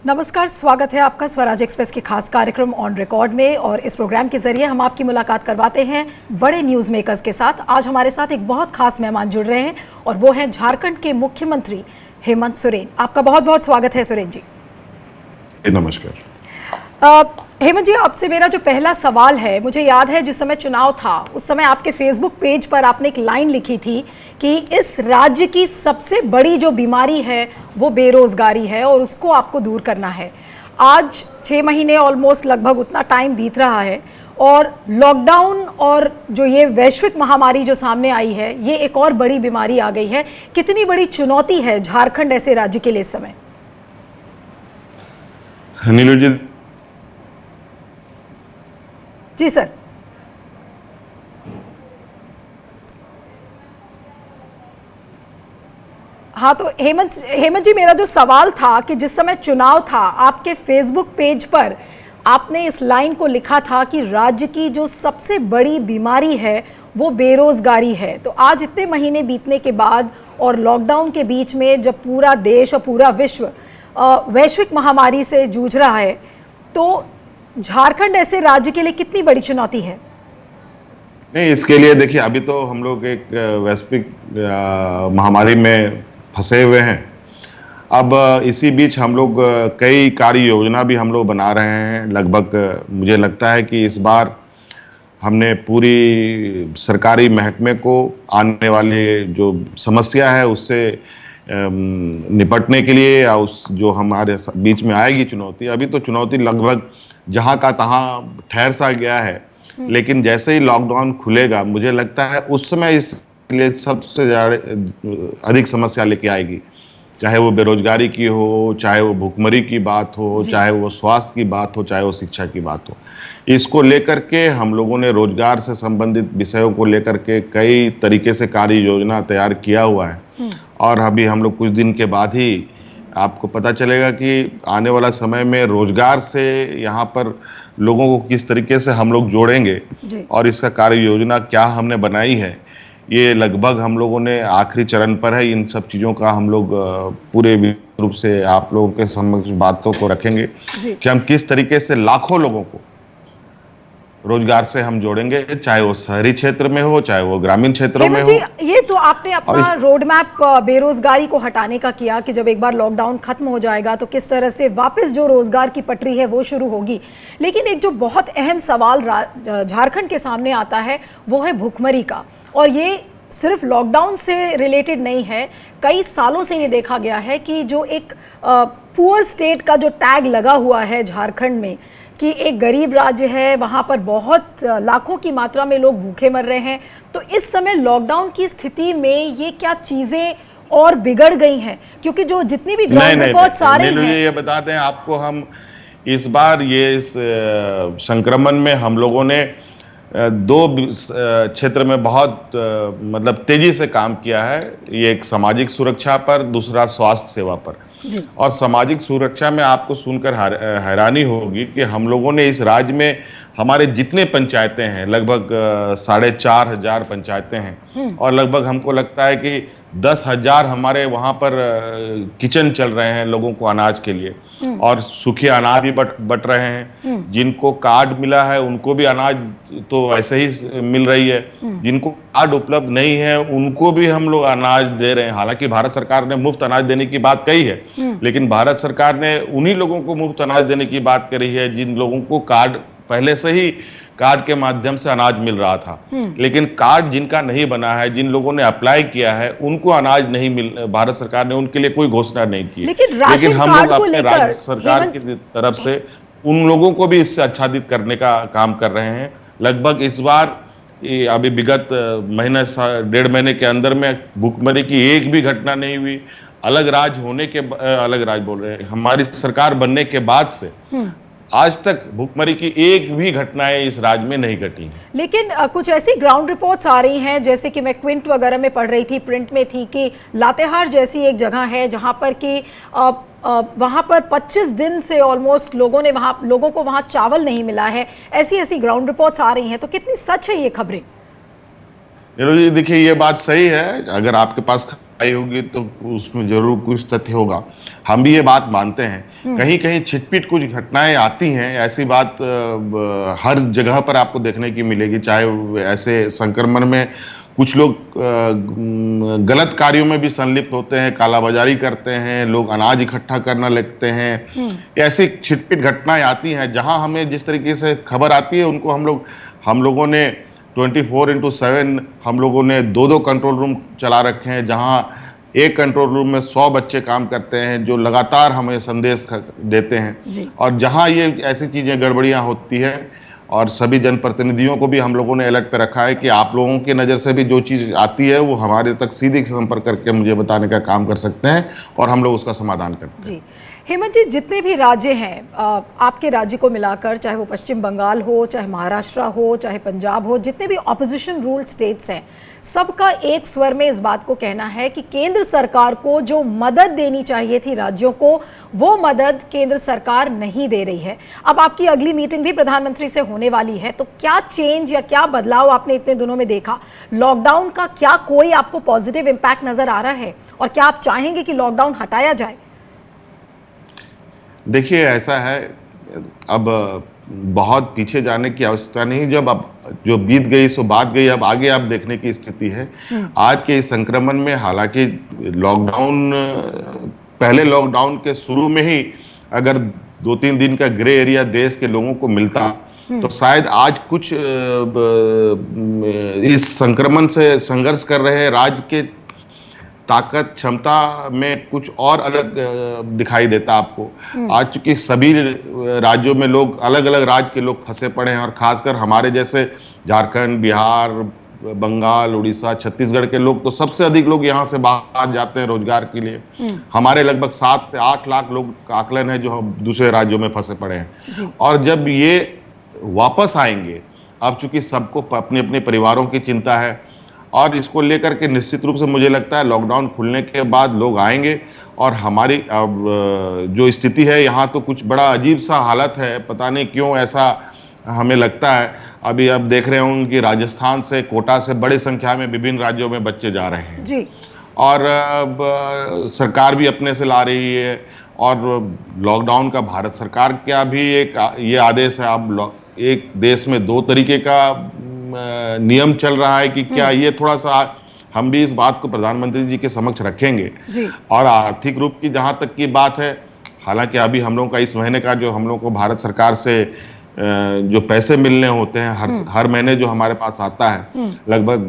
नमस्कार, स्वागत है आपका स्वराज एक्सप्रेस के खास कार्यक्रम ऑन रिकॉर्ड में। और इस प्रोग्राम के जरिए हम आपकी मुलाकात करवाते हैं बड़े न्यूज़ मेकर्स के साथ। आज हमारे साथ एक बहुत खास मेहमान जुड़ रहे हैं और वो हैं झारखंड के मुख्यमंत्री हेमंत सोरेन। आपका बहुत बहुत स्वागत है सोरेन जी। नमस्कार। हेमंत जी, आपसे मेरा जो पहला सवाल है, मुझे याद है जिस समय चुनाव था उस समय आपके फेसबुक पेज पर आपने एक लाइन लिखी थी कि इस राज्य की सबसे बड़ी जो बीमारी है वो बेरोजगारी है और उसको आपको दूर करना है। आज 6 महीने ऑलमोस्ट लगभग उतना टाइम बीत रहा है और लॉकडाउन और जो ये वैश्विक महामारी जो सामने आई है, ये एक और बड़ी बीमारी आ गई है। कितनी बड़ी चुनौती है झारखंड ऐसे राज्य के लिए इस समय? नीलू जी। जी सर। हाँ, तो हेमंत जी, मेरा जो सवाल था कि जिस समय चुनाव था आपके फेसबुक पेज पर आपने इस लाइन को लिखा था कि राज्य की जो सबसे बड़ी बीमारी है वो बेरोजगारी है। तो आज इतने महीने बीतने के बाद और लॉकडाउन के बीच में जब पूरा देश और पूरा विश्व वैश्विक महामारी से जूझ रहा है, तो झारखंड ऐसे राज्य के लिए कितनी बड़ी चुनौती है? नहीं, इसके लिए देखिए, अभी तो हम लोग एक वैश्विक महामारी में फंसे हुए हैं। अब इसी बीच हम लोग कई कार्य योजना भी हम लोग बना रहे हैं। लगभग मुझे लगता है कि इस बार हमने पूरी सरकारी महकमे को आने वाले जो समस्या है उससे निपटने के लिए, या उस जो हमारे बीच में आएगी चुनौती, अभी तो चुनौती लगभग जहां का तहां ठहर सा गया है। लेकिन जैसे ही लॉकडाउन खुलेगा, मुझे लगता है उस समय इसके लिए सबसे ज्यादा अधिक समस्या लेके आएगी। चाहे वो बेरोजगारी की हो, चाहे वो भुखमरी की बात हो, चाहे वो स्वास्थ्य की बात हो, चाहे वो शिक्षा की बात हो। इसको लेकर के हम लोगों ने रोजगार से संबंधित विषयों को लेकर के कई तरीके से कार्य योजना तैयार किया हुआ है। और अभी हम लोग कुछ दिन के बाद ही आपको पता चलेगा कि आने वाला समय में रोजगार से यहाँ पर लोगों को किस तरीके से हम लोग जोड़ेंगे और इसका कार्य योजना क्या हमने बनाई है। ये लगभग हम लोगों ने आखिरी चरण पर है। इन सब चीज़ों का हम लोग पूरे रूप से आप लोगों के समक्ष बातों को रखेंगे कि हम किस तरीके से लाखों लोगों को रोजगार से हम जोड़ेंगे, चाहे वो शहरी क्षेत्र में हो, चाहे वो ग्रामीण क्षेत्रों में हो। ये तो आपने अपना रोड मैप बेरोजगारी को हटाने का किया कि जब एक बार लॉकडाउन खत्म हो जाएगा तो किस तरह से वापस जो रोजगार की पटरी है वो शुरू होगी। लेकिन एक जो बहुत अहम सवाल झारखंड के सामने आता है वो है भुखमरी का। और ये सिर्फ लॉकडाउन से रिलेटेड नहीं है, कई सालों से ये देखा गया है कि जो एक पुअर स्टेट का जो टैग लगा हुआ है झारखंड में कि एक गरीब राज्य है, वहाँ पर बहुत लाखों की मात्रा में लोग भूखे मर रहे हैं। तो इस समय लॉकडाउन की स्थिति में ये क्या चीज़ें और बिगड़ गई हैं? क्योंकि जो जितनी भी ग्राउंड रिपोर्ट्स आ रही हैं, ये बता दें आपको, हम इस बार ये इस संक्रमण में हम लोगों ने दो क्षेत्र में बहुत मतलब तेजी से काम किया है। ये एक सामाजिक सुरक्षा पर, दूसरा स्वास्थ्य सेवा पर। और सामाजिक सुरक्षा में आपको सुनकर हैरानी होगी कि हम लोगों ने इस राज्य में हमारे जितने पंचायतें हैं, लगभग 4,500 पंचायतें हैं और लगभग हमको लगता है कि 10,000 हमारे वहाँ पर किचन चल रहे हैं लोगों को अनाज के लिए। और सूखे अनाज भी बट रहे हैं। जिनको कार्ड मिला है उनको भी अनाज तो वैसे ही मिल रही है। जिनको कार्ड उपलब्ध नहीं है उनको भी हम लोग अनाज दे रहे हैं। हालांकि भारत सरकार ने मुफ्त अनाज देने की बात कही है, लेकिन भारत सरकार ने उन्हीं लोगों को मुफ्त अनाज देने की बात करी है जिन लोगों को कार्ड पहले से ही कार्ड के माध्यम से अनाज मिल रहा था। लेकिन कार्ड जिनका नहीं बना है, जिन लोगों ने अप्लाई किया है, उनको अनाज नहीं मिल, भारत सरकार ने उनके लिए कोई घोषणा नहीं की। लेकिन हम लोग अपने राज्य सरकार की तरफ से उन लोगों को भी इससे आच्छादित करने का काम कर रहे हैं। लगभग इस बार अभी विगत महीना 1.5 महीने के अंदर में भुखमरी की एक भी घटना नहीं हुई। अलग राज्य होने के अलग राज्य बोल रहे हैं, हमारी सरकार बनने के बाद से आज तक भुखमरी की एक भी घटनाएं इस राज्य में नहीं घटी। लेकिन कुछ ऐसी ग्राउंड रिपोर्ट्स आ रही हैं, जैसे कि मैं क्विंट वगैरह में पढ़ रही थी, प्रिंट में थी, कि लातेहार जैसी एक जगह है जहां पर कि वहां पर 25 दिन से ऑलमोस्ट लोगों को वहां चावल नहीं मिला है। ऐसी ग्राउंड रिपोर्ट्स आ रही हैं, तो कितनी सच है ये खबरें? देखिए, ये बात सही है। अगर आपके पास आई होगी तो उसमें जरूर कुछ तथ्य होगा, हम भी ये बात मानते हैं। कहीं कहीं छिटपिट कुछ घटनाएं आती हैं, ऐसी बात हर जगह पर आपको देखने की मिलेगी, चाहे ऐसे संक्रमण में कुछ लोग गलत कार्यों में भी संलिप्त होते हैं, कालाबाजारी करते हैं, लोग अनाज इकट्ठा करना लगते हैं। ऐसी छिटपिट घटनाएं आती हैं, जहां हमें जिस तरीके से खबर आती है उनको हम लोगों ने 24/7 हम लोगों ने 2-2 कंट्रोल रूम चला रखे हैं, जहां एक कंट्रोल रूम में 100 बच्चे काम करते हैं जो लगातार हमें संदेश देते हैं। और जहां ये ऐसी चीजें गड़बड़ियां होती है, और सभी जनप्रतिनिधियों को भी हम लोगों ने अलर्ट पे रखा है कि आप लोगों की नज़र से भी जो चीज़ आती है वो हमारे तक सीधे संपर्क करके मुझे बताने का काम कर सकते हैं, और हम लोग उसका समाधान करते हैं। जी हेमंत जी, जितने भी राज्य हैं आपके राज्य को मिलाकर, चाहे वो पश्चिम बंगाल हो, चाहे महाराष्ट्र हो, चाहे पंजाब हो, जितने भी ऑपोजिशन रूल्ड स्टेट्स हैं, सबका एक स्वर में इस बात को कहना है कि केंद्र सरकार को जो मदद देनी चाहिए थी राज्यों को, वो मदद केंद्र सरकार नहीं दे रही है। अब आपकी अगली मीटिंग भी प्रधानमंत्री से होने वाली है, तो क्या चेंज या क्या बदलाव आपने इतने दिनों में देखा? लॉकडाउन का क्या कोई आपको पॉजिटिव इम्पैक्ट नजर आ रहा है, और क्या आप चाहेंगे कि लॉकडाउन हटाया जाए? देखिए, ऐसा है, अब बहुत पीछे जाने की आवश्यकता नहीं, जब अब जो बीत गई सो बात गई, अब आगे आप देखने की स्थिति है। आज के इस संक्रमण में हालांकि लॉकडाउन, पहले लॉकडाउन के शुरू में ही अगर 2-3 दिन का ग्रे एरिया देश के लोगों को मिलता, तो शायद आज कुछ इस संक्रमण से संघर्ष कर रहे राज्य के ताकत क्षमता में कुछ और अलग दिखाई देता आपको। आज चूंकि सभी राज्यों में लोग, अलग अलग राज्य के लोग फंसे पड़े हैं, और खासकर हमारे जैसे झारखंड, बिहार, बंगाल, उड़ीसा, छत्तीसगढ़ के लोग तो सबसे अधिक लोग यहाँ से बाहर जाते हैं रोजगार के लिए। हमारे लगभग 7 से 8 लाख लोग का आकलन है जो हम दूसरे राज्यों में फंसे पड़े हैं। और जब ये वापस आएंगे, अब चूंकि सबको अपने अपने परिवारों की चिंता है, और इसको लेकर के निश्चित रूप से मुझे लगता है लॉकडाउन खुलने के बाद लोग आएंगे, और हमारी अब जो स्थिति है यहाँ तो कुछ बड़ा अजीब सा हालत है, पता नहीं क्यों ऐसा हमें लगता है। अभी अब देख रहे होंगे कि राजस्थान से, कोटा से बड़ी संख्या में विभिन्न राज्यों में बच्चे जा रहे हैं जी। और सरकार भी अपने से ला रही है, और लॉकडाउन का भारत सरकार का भी एक ये आदेश है, अब एक देश में 2 तरीके का नियम चल रहा है कि क्या, ये थोड़ा सा हम भी इस बात को प्रधानमंत्री जी के समक्ष रखेंगे जी। और आर्थिक रूप की जहां तक की बात है, हालांकि अभी हम लोगों का इस महीने का जो हम लोग को भारत सरकार से जो पैसे मिलने होते हैं हर महीने जो हमारे पास आता है, लगभग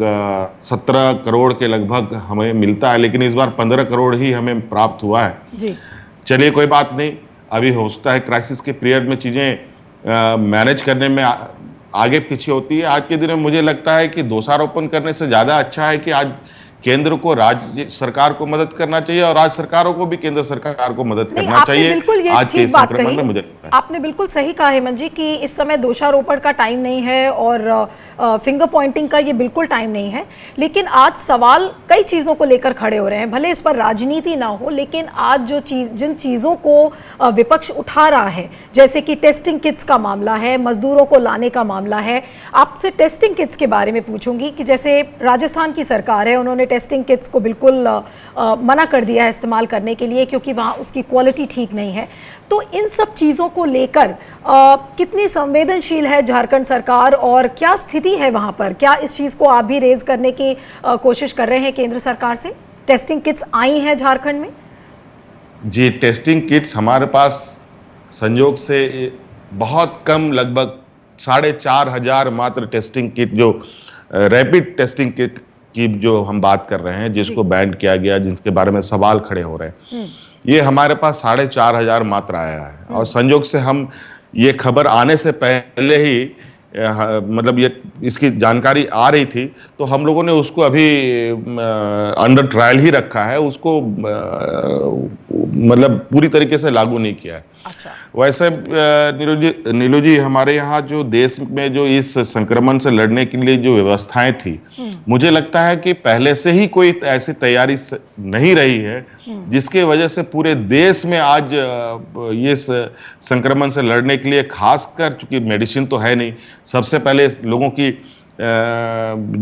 17 करोड़ के लगभग हमें मिलता है, लेकिन इस बार 15 करोड़ ही हमें प्राप्त हुआ है जी। चलिए कोई बात नहीं, अभी हो सकता है क्राइसिस के पीरियड में चीजें मैनेज करने में आगे पीछे होती है। आज के दिन में मुझे लगता है कि दोषारोपण करने से ज्यादा अच्छा है कि आज केंद्र को राज्य सरकार को मदद करना चाहिए, और राज्य सरकारों को भी केंद्र सरकार को मदद करना चाहिए। बिल्कुल ये आज ठीक बात कही, मुझे आपने बिल्कुल सही कहा हेमंत जी कि इस समय दोषारोपण का टाइम नहीं है, और फिंगर पॉइंटिंग का ये बिल्कुल टाइम नहीं है। लेकिन आज सवाल कई चीज़ों को लेकर खड़े हो रहे हैं, भले इस पर राजनीति ना हो, लेकिन आज जो जिन चीज़ों को विपक्ष उठा रहा है, जैसे कि टेस्टिंग किट्स का मामला है, मजदूरों को लाने का मामला है। आपसे टेस्टिंग किट्स के बारे में पूछूंगी कि जैसे राजस्थान की सरकार है, उन्होंने टेस्टिंग किट्स को बिल्कुल मना कर दिया है इस्तेमाल करने के लिए, क्योंकि वहाँ उसकी क्वालिटी ठीक नहीं है। तो इन सब चीज़ों को लेकर कितनी संवेदनशील है झारखंड सरकार, और क्या स्थिति है वहाँ पर? क्या इस चीज़ को आप भी रेज करने की कोशिश कर रहे हैं केंद्र सरकार से? टेस्टिंग किट्स आई हैं झारखंड में? जी, टेस्टिंग किट्स हमारे पास संयोग से बहुत कम, लगभग 4,500 मात्र टेस्टिंग किट, जो रैपिड टेस्टिंग किट की जो हम बात कर रहे हैं, जिसको बैन किया गया, जिसके बारे में सवाल खड़े हो रहे हैं, ये हमारे पास 4,500 मात्र आया है। और संयोग से हम ये खबर आने से पहले ही मतलब ये इसकी जानकारी आ रही थी, तो हम लोगों ने उसको अभी अंडर ट्रायल ही रखा है, उसको मतलब पूरी तरीके से लागू नहीं किया है। अच्छा। वैसे नीलू जी, हमारे यहाँ जो देश में जो इस संक्रमण से लड़ने के लिए जो व्यवस्थाएं थी, मुझे लगता है कि पहले से ही कोई ऐसी तैयारी नहीं रही है जिसके वजह से पूरे देश में आज ये संक्रमण से लड़ने के लिए, खासकर चूंकि मेडिसिन तो है नहीं, सबसे पहले लोगों की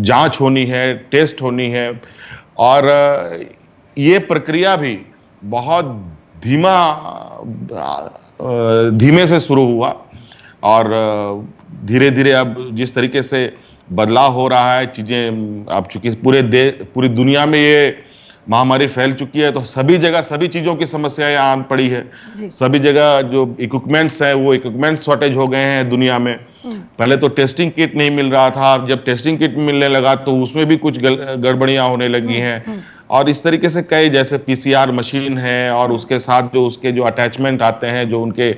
जांच होनी है, टेस्ट होनी है, और ये प्रक्रिया भी बहुत धीमा धीमे से शुरू हुआ और धीरे धीरे अब जिस तरीके से बदलाव हो रहा है, चीजें अब चूंकि पूरी दुनिया में ये महामारी फैल चुकी है, तो सभी जगह सभी चीजों की समस्याएं आन पड़ी है। जी। सभी जगह जो इक्विपमेंट्स हैं वो इक्विपमेंट शॉर्टेज हो गए हैं दुनिया में। पहले तो टेस्टिंग किट नहीं मिल रहा था, अब जब टेस्टिंग किट मिलने लगा तो उसमें भी कुछ गड़बड़ियां होने लगी हैं। और इस तरीके से कई जैसे पीसीआर मशीन है और उसके साथ जो उसके जो अटैचमेंट आते हैं, जो उनके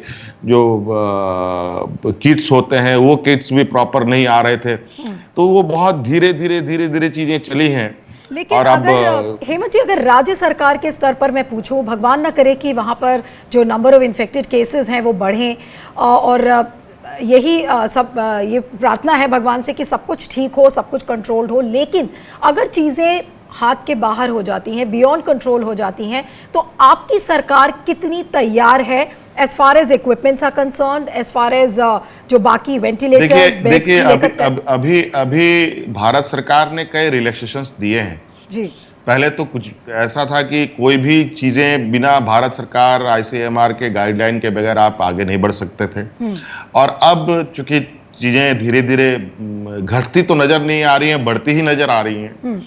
जो किट्स होते हैं, वो किट्स भी प्रॉपर नहीं आ रहे थे। तो वो बहुत धीरे धीरे चीजें चली हैं। लेकिन और अब अगर हेमंत जी, अगर राज्य सरकार के स्तर पर मैं पूछूं, भगवान ना करे कि वहां पर जो नंबर ऑफ इन्फेक्टेड केसेस हैं वो बढ़ें, और यही ये प्रार्थना है भगवान से कि सब कुछ ठीक हो, सब कुछ कंट्रोल्ड हो। लेकिन अगर चीज़ें हाथ के बाहर हो जाती हैं, बियॉन्ड कंट्रोल हो जाती हैं, तो आपकी सरकार कितनी तैयार है as far as equipments are concerned, as far as जो बाकी वेंटिलेटर्स, बेड्स की लेकर? अभी भारत सरकार ने कई रिलैक्सेशंस दिए हैं जी। पहले तो कुछ ऐसा था कि कोई भी चीजें बिना भारत सरकार आईसीएमआर के गाइडलाइन के बगैर आप आगे नहीं बढ़ सकते थे। और अब चूंकि चीजें धीरे धीरे घटती तो नजर नहीं आ रही हैं, बढ़ती ही नजर आ रही हैं।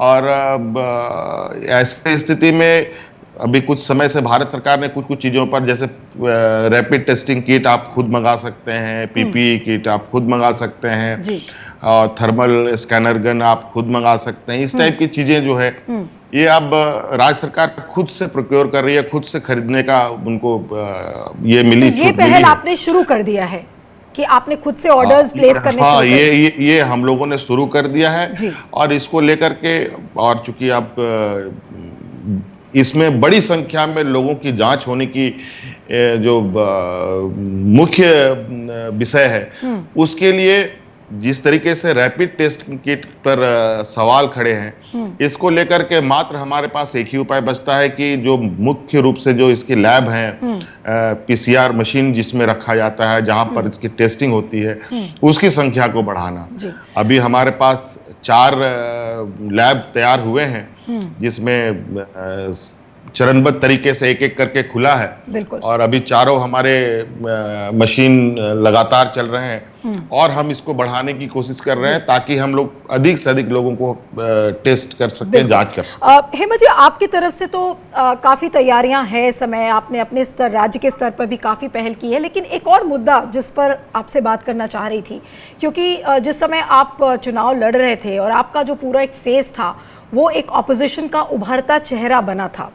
और अब ऐसी स्थिति में अभी कुछ समय से भारत सरकार ने कुछ कुछ चीजों पर, जैसे रैपिड टेस्टिंग किट आप खुद मंगा सकते हैं, पीपीई किट आप खुद मंगा सकते हैं, जी। और थर्मल स्कैनर गन आप खुद मंगा सकते हैं। इस टाइप की चीजें जो है ये अब राज्य सरकार खुद से प्रोक्योर कर रही है, खुद से खरीदने का उनको ये मिली, तो ये पहल आपने शुरू कर दिया है कि आपने खुद से ऑर्डर्स प्लेस करने हाँ, शुरू कर ये हम लोगों ने शुरू कर दिया है। जी। और इसको लेकर के, और चूंकि अब इसमें बड़ी संख्या में लोगों की जांच होने की जो मुख्य विषय है, उसके लिए जिस तरीके से रैपिड टेस्ट किट पर सवाल खड़े हैं, इसको लेकर के मात्र हमारे पास एक ही उपाय बचता है कि जो मुख्य रूप से जो इसकी लैब है, पीसीआर मशीन जिसमें रखा जाता है, जहां पर इसकी टेस्टिंग होती है, उसकी संख्या को बढ़ाना। अभी हमारे पास 4 लैब तैयार हुए हैं, जिसमें चरणबद्ध तरीके से एक एक करके खुला है। बिल्कुल। और अभी चारों हमारे मशीन लगातार चल रहे हैं, और हम इसको बढ़ाने की कोशिश कर रहे हैं ताकि हम लोग अधिक से अधिक लोगों को टेस्ट कर सकें, जांच कर सकें। हेमंत जी, आपकी तरफ से तो काफ़ी तैयारियां हैं इस समय, आपने अपने स्तर, राज्य के स्तर पर भी काफ़ी पहल की है। लेकिन एक और मुद्दा जिस पर आपसे बात करना चाह रही थी, क्योंकि जिस समय आप चुनाव लड़ रहे थे और आपका जो पूरा एक फेस था वो एक ऑपोजिशन का उभरता चेहरा बना था,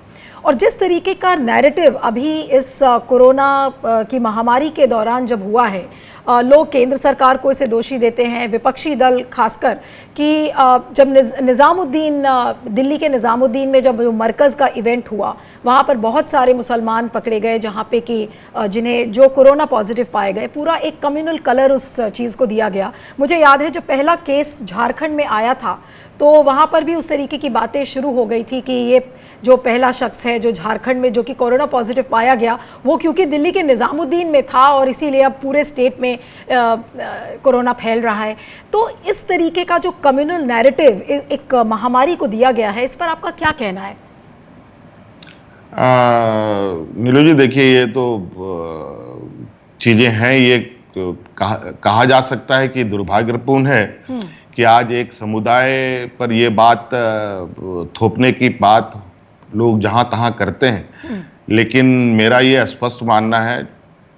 और जिस तरीके का नैरेटिव अभी इस कोरोना की महामारी के दौरान जब हुआ है, लोग केंद्र सरकार को इसे दोषी देते हैं, विपक्षी दल खासकर, कि जब निज़ामुद्दीन, दिल्ली के निज़ामुद्दीन में जब मरकज़ का इवेंट हुआ, वहाँ पर बहुत सारे मुसलमान पकड़े गए, जहाँ पे कि जिन्हें जो कोरोना पॉजिटिव पाए गए, पूरा एक कम्युनल कलर उस चीज़ को दिया गया। मुझे याद है जब पहला केस झारखंड में आया था तो वहाँ पर भी उस तरीके की बातें शुरू हो गई थी कि ये जो पहला शख्स है जो झारखंड में जो कि कोरोना पॉजिटिव पाया गया, वो क्योंकि दिल्ली के निज़ामुद्दीन में था और इसीलिए अब पूरे स्टेट में कोरोना फैल रहा है। तो इस तरीके का जो कम्युनल नैरेटिव एक महामारी को दिया गया है, इस पर आपका क्या कहना है? नीलू जी, देखिए, ये तो चीजें हैं, ये कहा जा सकता है कि दुर्भाग्यपूर्ण है कि आज एक समुदाय पर ये बात थोपने की बात लोग जहां तहां करते हैं। लेकिन मेरा ये स्पष्ट मानना है,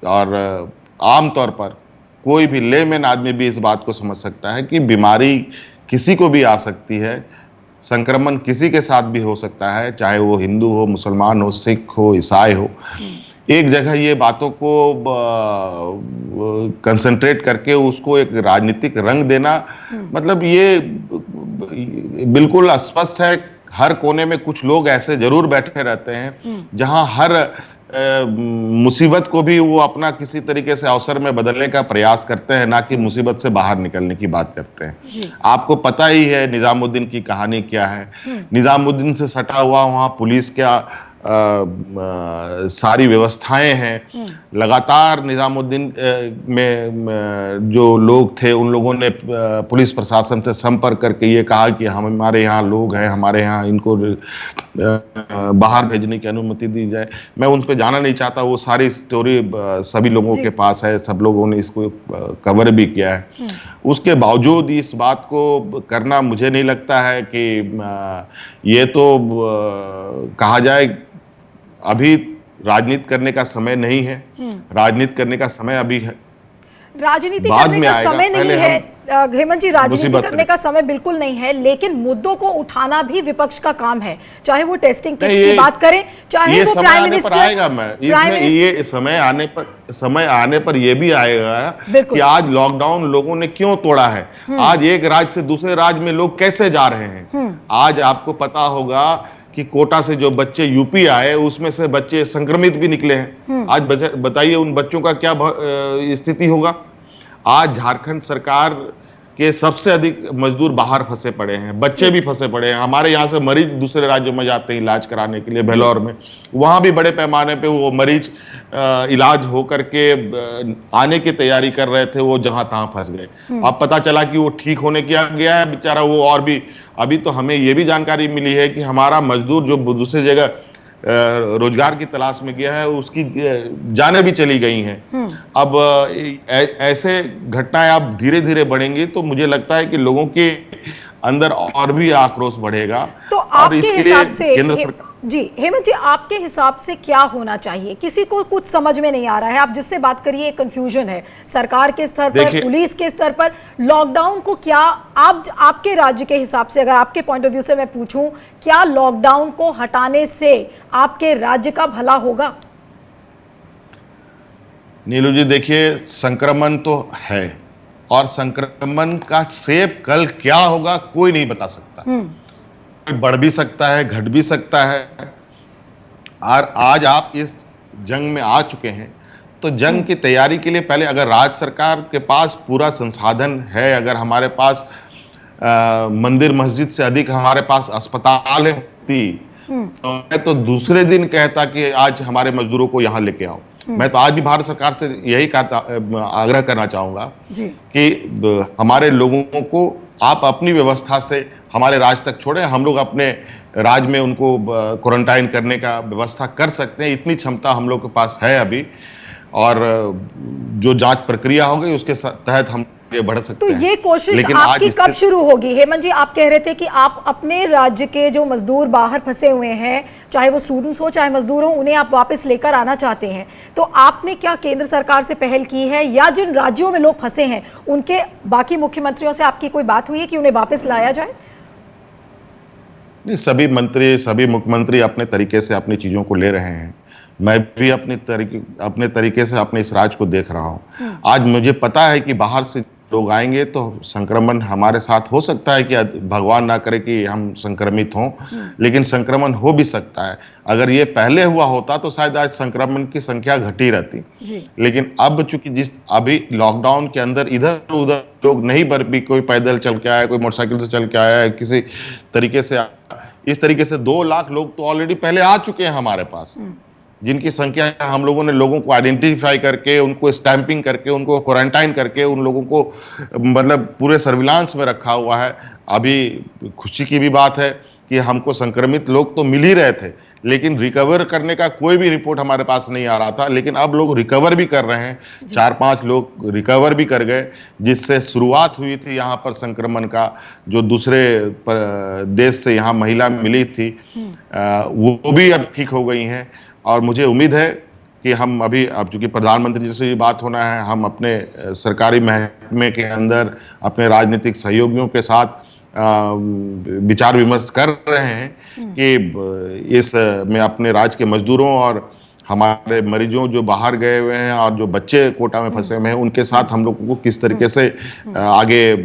और आमतौर पर कोई भी लेमैन आदमी भी इस बात को समझ सकता है कि बीमारी किसी को भी आ सकती है, संक्रमण किसी के साथ भी हो सकता है, चाहे वो हिंदू हो, मुसलमान हो, सिख हो, ईसाई हो। एक जगह ये बातों को कंसंट्रेट करके उसको एक राजनीतिक रंग देना, मतलब ये बिल्कुल स्पष्ट है। हर कोने में कुछ लोग ऐसे जरूर बैठे रहते हैं जहां हर मुसीबत को भी वो अपना किसी तरीके से अवसर में बदलने का प्रयास करते हैं, ना कि मुसीबत से बाहर निकलने की बात करते हैं। आपको पता ही है निजामुद्दीन की कहानी क्या है। निजामुद्दीन से सटा हुआ वहां पुलिस क्या सारी व्यवस्थाएं हैं। लगातार निजामुद्दीन में जो लोग थे, उन लोगों ने पुलिस प्रशासन से संपर्क करके ये कहा कि हमारे यहाँ लोग हैं, हमारे यहाँ इनको बाहर भेजने की अनुमति दी जाए। मैं उन पे जाना नहीं चाहता, वो सारी स्टोरी सभी लोगों जी। के पास है, सब लोगों ने इसको कवर भी किया है। उसके बावजूद इस बात को करना मुझे नहीं लगता है कि ये तो कहा जाए अभी राजनीति करने का समय नहीं है। राजनीति करने का समय अभी है, राजनीति बाद करने में का आएगा। समय नहीं पहले है। हम हेमंत जी, राजनीति मुसीबत से करने का समय बिल्कुल नहीं है, लेकिन मुद्दों को उठाना भी विपक्ष का काम है। चाहे वो टेस्टिंग नहीं, किट्स की बात करें, चाहे ये वो समय प्राइम आने पर मिनिस्टर आएगा। मैं इसमें ये समय आने पर ये भी आएगा कि बिल्कुल। आज लॉकडाउन लोगों ने क्यों तोड़ा है, आज एक राज्य से दूसरे राज्य में लोग कैसे जा रहे हैं। आज आपको पता होगा कि कोटा से जो बच्चे यूपी आए, उसमें से बच्चे संक्रमित भी निकले हैं। आज बताइए उन बच्चों का क्या स्थिति होगा। आज झारखंड सरकार के सबसे अधिक मजदूर बाहर फंसे पड़े हैं, बच्चे भी फंसे पड़े हैं। हमारे यहाँ से मरीज दूसरे राज्यों में जाते हैं इलाज कराने के लिए, बेलौर में, वहां भी बड़े पैमाने पे वो मरीज इलाज होकर के आने की तैयारी कर रहे थे, वो जहां तहां फंस गए। अब पता चला कि वो ठीक होने किया गया है बेचारा, वो और भी। अभी तो हमें ये भी जानकारी मिली है कि हमारा मजदूर जो दूसरी जगह रोजगार की तलाश में गया है, उसकी जानें भी चली गई हैं। अब ऐसे घटनाएं अब धीरे धीरे बढ़ेंगी तो मुझे लगता है कि लोगों के अंदर और भी आक्रोश बढ़ेगा। तो और आपके इसके लिए हिसाब से केंद्र सरकार, जी हेमंत जी, आपके हिसाब से क्या होना चाहिए? किसी को कुछ समझ में नहीं आ रहा है। आप जिससे बात करिए, कंफ्यूजन है सरकार के स्तर पर, देखिए, पुलिस के स्तर पर। लॉकडाउन को क्या आप आपके राज्य के हिसाब से, अगर आपके पॉइंट ऑफ व्यू से मैं पूछूं, क्या लॉकडाउन को हटाने से आपके राज्य का भला होगा? नीलू जी, देखिए, संक्रमण तो है और संक्रमण का शेप कल क्या होगा कोई नहीं बता सकता। बढ़ भी सकता है, घट भी सकता है। और आज आप इस जंग में आ चुके हैं, तो जंग की तैयारी के लिए पहले अगर राज्य सरकार के पास पूरा संसाधन है, अगर हमारे पास मंदिर मस्जिद से अधिक हमारे पास अस्पताल होती, तो मैं तो दूसरे दिन कहता कि आज हमारे मजदूरों को यहाँ लेके आओ। मैं तो आज भी भारत सरकार से यही कहता, आग्रह करना चाहूंगा कि हमारे लोगों को आप अपनी व्यवस्था से हमारे राज्य तक छोड़ें। हम लोग अपने राज्य में उनको क्वारंटाइन करने का व्यवस्था कर सकते हैं, इतनी क्षमता हम लोग के पास है अभी। और जो जांच प्रक्रिया होगी उसके तहत हम ये बढ़ सकते तो हैं। ये कोशिश लेकिन आपकी कब शुरू होगी? हेमंत जी, आप कह रहे थे कि आप अपने राज्य के जो मजदूर बाहर फंसे हुए हैं, चाहे वो स्टूडेंट्स हो चाहे मजदूर हो, उन्हें आप वापस लेकर आना चाहते हैं। तो आपने क्या केंद्र सरकार से पहल की है, या जिन राज्यों में लोग फंसे हैं उनके बाकी मुख्यमंत्रियों से आपकी कोई बात हुई है कि उन्हें वापस लाया जाए? सभी मंत्री, सभी मुख्यमंत्री अपने तरीके से अपनी चीजों को ले रहे हैं। मैं भी अपने तरीके से अपने इस राज्य को देख रहा हूं। आज मुझे पता है कि बाहर से लोग आएंगे तो संक्रमण हमारे साथ हो सकता है, कि भगवान ना करे कि हम संक्रमित हों, लेकिन संक्रमण हो भी सकता है। अगर ये पहले हुआ होता तो शायद आज संक्रमण की संख्या घटी रहती। लेकिन अब चूंकि अभी लॉकडाउन के अंदर इधर उधर लोग नहीं भी, कोई पैदल चल के आया, कोई मोटरसाइकिल से चल के आया, किसी तरीके से इस तरीके से 2 लाख लोग तो ऑलरेडी पहले आ चुके हैं हमारे पास, जिनकी संख्या हम लोगों ने लोगों को आइडेंटिफाई करके, उनको स्टैंपिंग करके, उनको क्वारंटाइन करके, उन लोगों को मतलब पूरे सर्विलांस में रखा हुआ है। अभी खुशी की भी बात है कि हमको संक्रमित लोग तो मिल ही रहे थे, लेकिन रिकवर करने का कोई भी रिपोर्ट हमारे पास नहीं आ रहा था। लेकिन अब लोग रिकवर भी कर रहे हैं, 4-5 लोग रिकवर भी कर गए, जिससे शुरुआत हुई थी यहाँ पर संक्रमण का। जो दूसरे देश से यहाँ महिला मिली थी, वो भी अब ठीक हो गई हैं। और मुझे उम्मीद है कि हम अभी, अब चूंकि प्रधानमंत्री जी से ये बात होना है, हम अपने सरकारी महकमे के अंदर अपने राजनीतिक सहयोगियों के साथ विचार विमर्श कर रहे हैं कि इस में अपने राज्य के मजदूरों और हमारे मरीजों जो बाहर गए हुए हैं और जो बच्चे कोटा में फंसे हुए हैं, उनके साथ हम लोगों को किस तरीके से आगे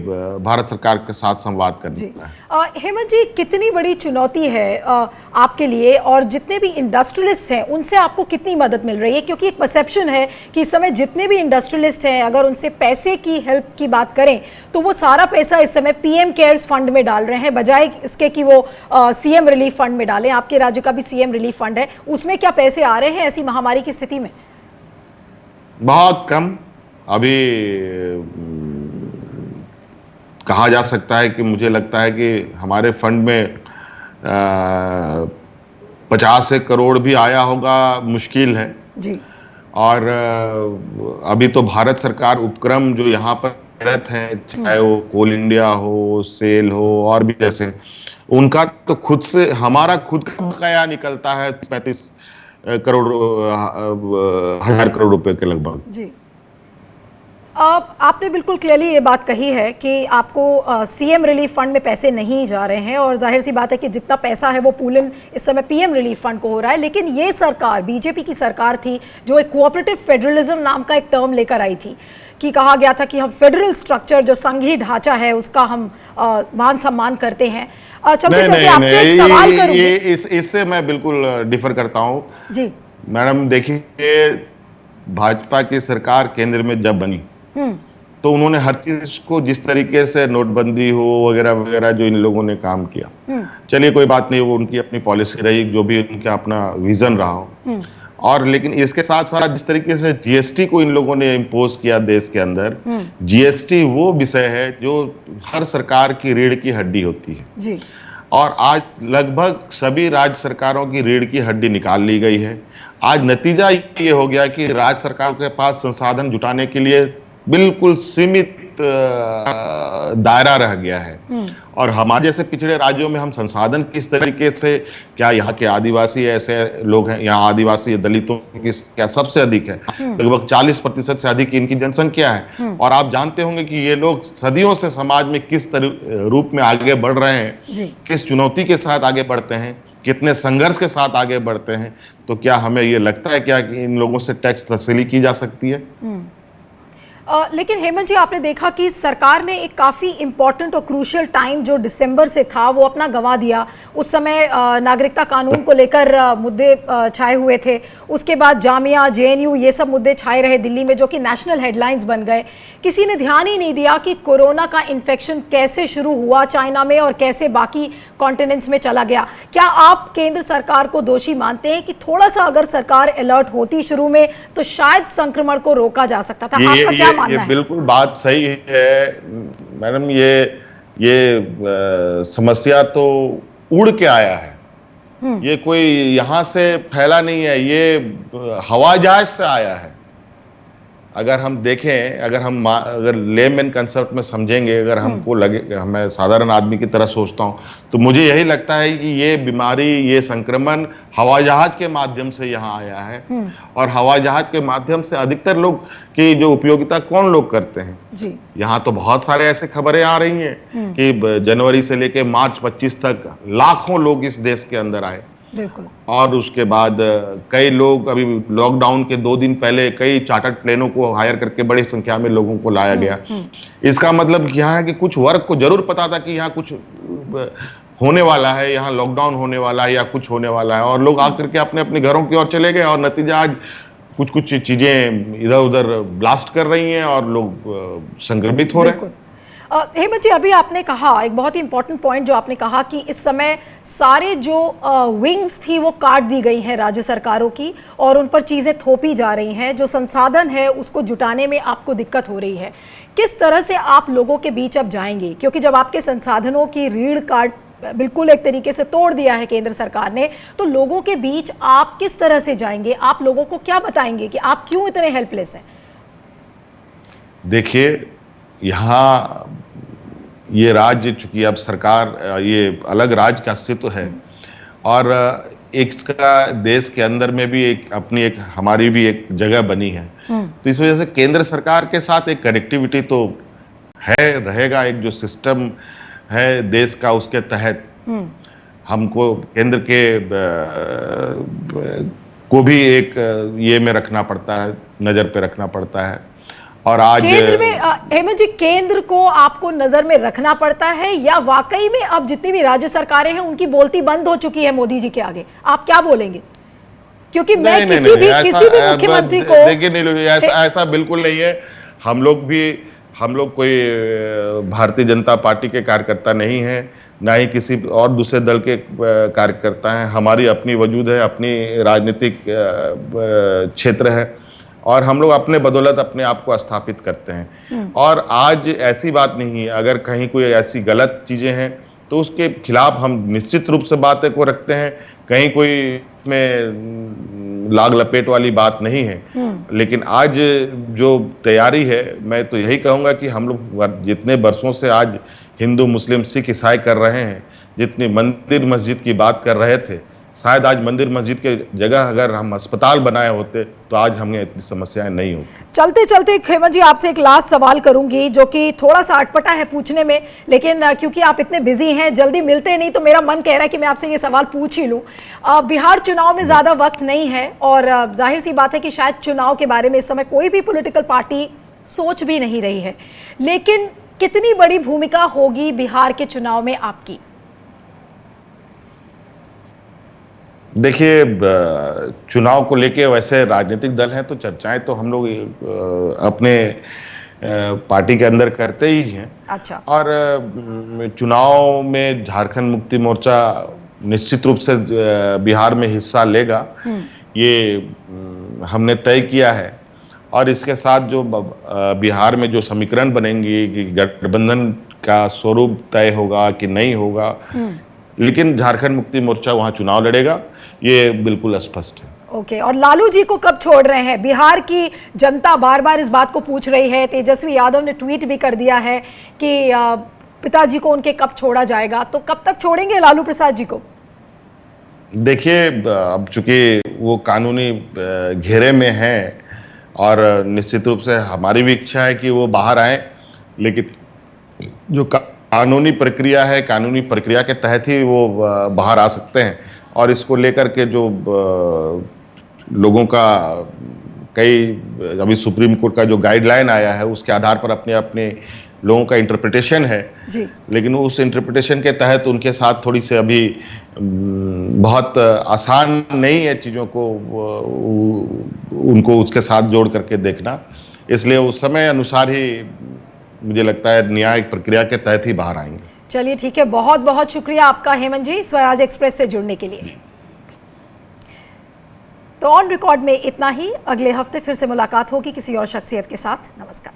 भारत सरकार के साथ संवाद करना है। हेमंत जी, कितनी बड़ी चुनौती है आपके लिए, और जितने भी इंडस्ट्रियलिस्ट हैं उनसे आपको कितनी मदद मिल रही है? क्योंकि एक परसेप्शन है कि इस समय जितने भी इंडस्ट्रियलिस्ट हैं, अगर उनसे पैसे की हेल्प की बात करें तो वो सारा पैसा इस समय पीएम केयर्स फंड में डाल रहे हैं, बजाय इसके कि वो सीएम रिलीफ फंड में डालें। आपके राज्य का भी सीएम रिलीफ फंड है, उसमें क्या पैसे आ रहे हैं ऐसी महामारी की स्थिति में? बहुत कम। अभी कहा जा सकता है कि मुझे लगता है कि हमारे फंड में 50 करोड़ भी आया होगा मुश्किल है। जी। और अभी तो भारत सरकार उपक्रम जो यहाँ पर कार्यरत हैं, चाहे वो कोल इंडिया हो, सेल हो और भी जैसे, उनका तो खुद से हमारा खुद का बकाया निकलता है 35 करोड़ हजार करोड़ रुपए के लगभग। जी। आपने बिल्कुल क्लियरली ये बात कही है कि आपको सीएम रिलीफ फंड में पैसे नहीं जा रहे हैं, और जाहिर सी बात है कि जितना पैसा है वो पूल इन इस समय पीएम रिलीफ फंड को हो रहा है। लेकिन ये सरकार, बीजेपी की सरकार थी जो एक कोऑपरेटिव फेडरलिज्म नाम का एक टर्म लेकर आई थी, कि कहा गया था कि हम फेडरल स्ट्रक्चर जो संघीय ढांचा है उसका हम मान सम्मान करते हैं। चलते चलते आपसे एक सवाल करूंगी। इससे मैं बिल्कुल डिफर करता हूँ जी मैडम। देखिए, भाजपा की सरकार केंद्र में जब बनी तो उन्होंने हर चीज को, जिस तरीके से नोटबंदी हो वगैरह वगैरह जो इन लोगों ने काम किया, चलिए कोई बात नहीं, वो उनकी अपनी पॉलिसी रही, जो भी उनका अपना विजन रहा हो। और लेकिन इसके साथ साथ जिस तरीके से जीएसटी को इन लोगों ने इम्पोज किया देश के अंदर, जीएसटी वो विषय है जो हर सरकार की रीढ़ की हड्डी होती है जी। और आज लगभग सभी राज्य सरकारों की रीढ़ की हड्डी निकाल ली गई है। आज नतीजा ये हो गया कि राज्य सरकार के पास संसाधन जुटाने के लिए बिल्कुल सीमित दायरा रह गया है। और हमारे जैसे पिछड़े राज्यों में हम संसाधन किस तरीके से, क्या यहाँ के आदिवासी ऐसे लोग हैं, यहाँ आदिवासी दलितों की क्या सबसे अधिक है, लगभग 40% से अधिक इनकी जनसंख्या है। और आप जानते होंगे कि ये लोग सदियों से समाज में किस रूप में आगे बढ़ रहे हैं, किस चुनौती के साथ आगे बढ़ते हैं, कितने संघर्ष के साथ आगे बढ़ते हैं। तो क्या हमें ये लगता है क्या कि इन लोगों से टैक्स वसूली की जा सकती है? लेकिन हेमंत जी, आपने देखा कि सरकार ने एक काफ़ी इंपॉर्टेंट और क्रूशियल टाइम जो दिसंबर से था वो अपना गंवा दिया। उस समय नागरिकता कानून को लेकर मुद्दे छाए हुए थे। उसके बाद जामिया, जेएनयू, ये सब मुद्दे छाए रहे दिल्ली में, जो कि नेशनल हेडलाइंस बन गए। किसी ने ध्यान ही नहीं दिया कि कोरोना का इन्फेक्शन कैसे शुरू हुआ चाइना में और कैसे बाकी कॉन्टिनेंट्स में चला गया। क्या आप केंद्र सरकार को दोषी मानते हैं कि थोड़ा सा अगर सरकार अलर्ट होती शुरू में तो शायद संक्रमण को रोका जा सकता था? आपका क्या मानना है? बिल्कुल बात सही है मैडम। ये समस्या तो उड़ के आया है, ये कोई यहां से फैला नहीं है, ये हवाई जहाज से आया है। अगर हम देखें, अगर लेमैन कंसेप्ट में समझेंगे, अगर हमको लगे, मैं साधारण आदमी की तरह सोचता हूं, तो मुझे यही लगता है कि ये बीमारी, ये संक्रमण हवाई जहाज के माध्यम से यहाँ आया है। और हवाई जहाज के माध्यम से अधिकतर लोग की जो उपयोगिता कौन लोग करते हैं जी। यहाँ तो बहुत सारे ऐसे खबरें आ रही हैं कि जनवरी से लेकर मार्च 25 तक लाखों लोग इस देश के अंदर आए। बिल्कुल। और उसके बाद कई लोग, अभी लॉकडाउन के 2 दिन पहले कई चार्टर्ड प्लेनों को हायर करके बड़ी संख्या में लोगों को लाया गया। इसका मतलब यहाँ है कि कुछ वर्ग को जरूर पता था कि यहाँ कुछ होने वाला है, यहाँ लॉकडाउन होने वाला है या कुछ होने वाला है, और लोग आकर के अपने अपने घरों की ओर चले गए। और नतीजा आज कुछ चीजें इधर उधर ब्लास्ट कर रही हैं और लोग संक्रमित हो रहे हैं। हेमंत जी, अभी आपने कहा एक बहुत ही इंपॉर्टेंट पॉइंट, जो आपने कहा कि इस समय सारे जो विंग्स थी वो काट दी गई हैं राज्य सरकारों की, और उन पर चीज़ें थोपी जा रही हैं। जो संसाधन है उसको जुटाने में आपको दिक्कत हो रही है। किस तरह से आप लोगों के बीच अब जाएंगे? क्योंकि जब आपके संसाधनों की रीढ़ काट बिल्कुल एक तरीके से तोड़ दिया है केंद्र सरकार ने, तो लोगों के बीच आप किस तरह से जाएंगे? आप लोगों को क्या बताएंगे कि आप क्यों इतने हेल्पलेस हैं? देखिए, यहाँ ये राज्य, चूंकि अब सरकार, ये अलग राज्य का अस्तित्व है, और इसका देश के अंदर में भी एक हमारी भी एक जगह बनी है। तो इस वजह से केंद्र सरकार के साथ एक कनेक्टिविटी तो है, रहेगा। एक जो सिस्टम है देश का, उसके तहत हमको केंद्र के को भी एक ये में रखना पड़ता है, नजर पे रखना पड़ता है। और आज केंद्र में हेमंत जी, केंद्र को आपको नजर में रखना पड़ता है, या वाकई में अब जितनी भी राज्य सरकारें हैं उनकी बोलती बंद हो चुकी है मोदी जी के आगे? आप क्या बोलेंगे? क्योंकि मैं किसी भी मुख्यमंत्री को, देखिए, ऐसा बिल्कुल नहीं है। हम लोग कोई भारतीय जनता पार्टी के कार्यकर्ता नहीं है, ना ही किसी और दूसरे दल के कार्यकर्ता हैं। हमारी अपनी वजूद है, अपनी राजनीतिक क्षेत्र है, और हम लोग अपने बदौलत अपने आप को स्थापित करते हैं। और आज ऐसी बात नहीं है, अगर कहीं कोई ऐसी गलत चीजें हैं तो उसके खिलाफ हम निश्चित रूप से बातें को रखते हैं। कहीं कोई में लाग लपेट वाली बात नहीं है, लेकिन आज जो तैयारी है, मैं तो यही कहूंगा कि हम लोग जितने वर्षों से आज हिंदू मुस्लिम सिख ईसाई कर रहे हैं, जितनी मंदिर मस्जिद की बात कर रहे थे, शायद आज मंदिर मस्जिद के जगह अगर हम अस्पताल बनाए होते तो आज हमें इतनी समस्याएं नहीं होती। चलते चलते हेमंत जी आपसे एक लास्ट सवाल करूंगी जो कि थोड़ा सा अटपटा है पूछने में, लेकिन क्योंकि आप इतने बिजी हैं, जल्दी मिलते नहीं, तो मेरा मन कह रहा है कि मैं आपसे ये सवाल पूछ ही लूं। बिहार चुनाव में ज्यादा वक्त नहीं है और जाहिर सी बात है कि शायद चुनाव के बारे में इस समय कोई भी पॉलिटिकल पार्टी सोच भी नहीं रही है, लेकिन कितनी बड़ी भूमिका होगी बिहार के चुनाव में आपकी? देखिए, चुनाव को लेके वैसे राजनीतिक दल हैं तो चर्चाएं तो हम लोग अपने पार्टी के अंदर करते ही हैं। अच्छा। और चुनाव में झारखंड मुक्ति मोर्चा निश्चित रूप से बिहार में हिस्सा लेगा, ये हमने तय किया है। और इसके साथ जो बिहार में जो समीकरण बनेंगी कि गठबंधन का स्वरूप तय होगा कि नहीं होगा, लेकिन झारखंड मुक्ति मोर्चा वहां चुनाव लड़ेगा, ये बिल्कुल स्पष्ट है। ओके, और लालू जी को कब छोड़ रहे हैं? बिहार की जनता बार बार इस बात को पूछ रही है। तेजस्वी यादव ने ट्वीट भी कर दिया है कि पिताजी को उनके कब छोड़ा जाएगा, तो कब तक छोड़ेंगे लालू प्रसाद जी को? देखिए, अब चूंकि वो कानूनी घेरे में हैं और निश्चित रूप से हमारी भी इच्छा है कि वो बाहर आए, लेकिन जो कानूनी प्रक्रिया है, कानूनी प्रक्रिया के तहत ही वो बाहर आ सकते हैं। और इसको लेकर के जो लोगों का कई अभी सुप्रीम कोर्ट का जो गाइडलाइन आया है उसके आधार पर अपने अपने लोगों का इंटरप्रिटेशन है जी। लेकिन उस इंटरप्रिटेशन के तहत उनके साथ थोड़ी से अभी बहुत आसान नहीं है चीज़ों को उनको उसके साथ जोड़ करके देखना, इसलिए उस समय अनुसार ही मुझे लगता है न्यायिक प्रक्रिया के तहत ही बाहर आएंगे। चलिए ठीक है, बहुत बहुत शुक्रिया आपका हेमंत जी स्वराज एक्सप्रेस से जुड़ने के लिए। तो ऑन रिकॉर्ड में इतना ही, अगले हफ्ते फिर से मुलाकात होगी किसी और शख्सियत के साथ। नमस्कार।